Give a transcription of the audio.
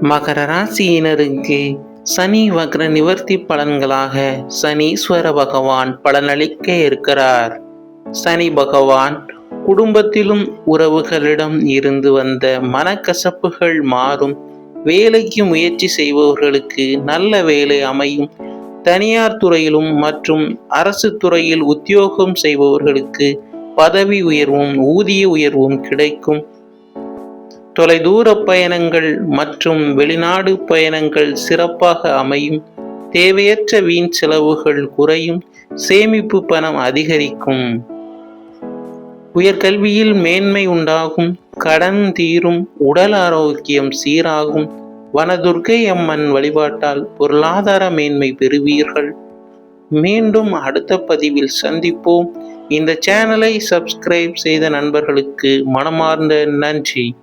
மகர ராசியினருக்கு சனி வக்ர நிவர்த்தி பலன்களாக சனீஸ்வர பகவான் பலனளிக்க இருக்கிறார். சனி பகவான் குடும்பத்திலும் உறவுகளிடம் இருந்து வந்த மனக்கசப்புகள் மாறும். வேலைக்கு முயற்சி செய்பவர்களுக்கு நல்ல வேலை அமையும். தனியார் துறையிலும் மற்றும் அரசு துறையில் உத்தியோகம் செய்பவர்களுக்கு பதவி உயர்வும் ஊதிய உயர்வும் கிடைக்கும். தொலைதூர பயணங்கள் மற்றும் வெளிநாடு பயணங்கள் சிறப்பாக அமையும். தேவையற்ற வீண் செலவுகள் குறையும். சேமிப்பு பணம் அதிகரிக்கும். உயர்கல்வியில் மேன்மை உண்டாகும். கடன் தீரும். உடல் ஆரோக்கியம் சீராகும். வனதுர்க்கை அம்மன் வழிபாட்டால் பொருளாதார மேன்மை பெறுவீர்கள். மீண்டும் அடுத்த பதிவில் சந்திப்போம். இந்த சேனலை சப்ஸ்கிரைப் செய்த நண்பர்களுக்கு மனமார்ந்த நன்றி.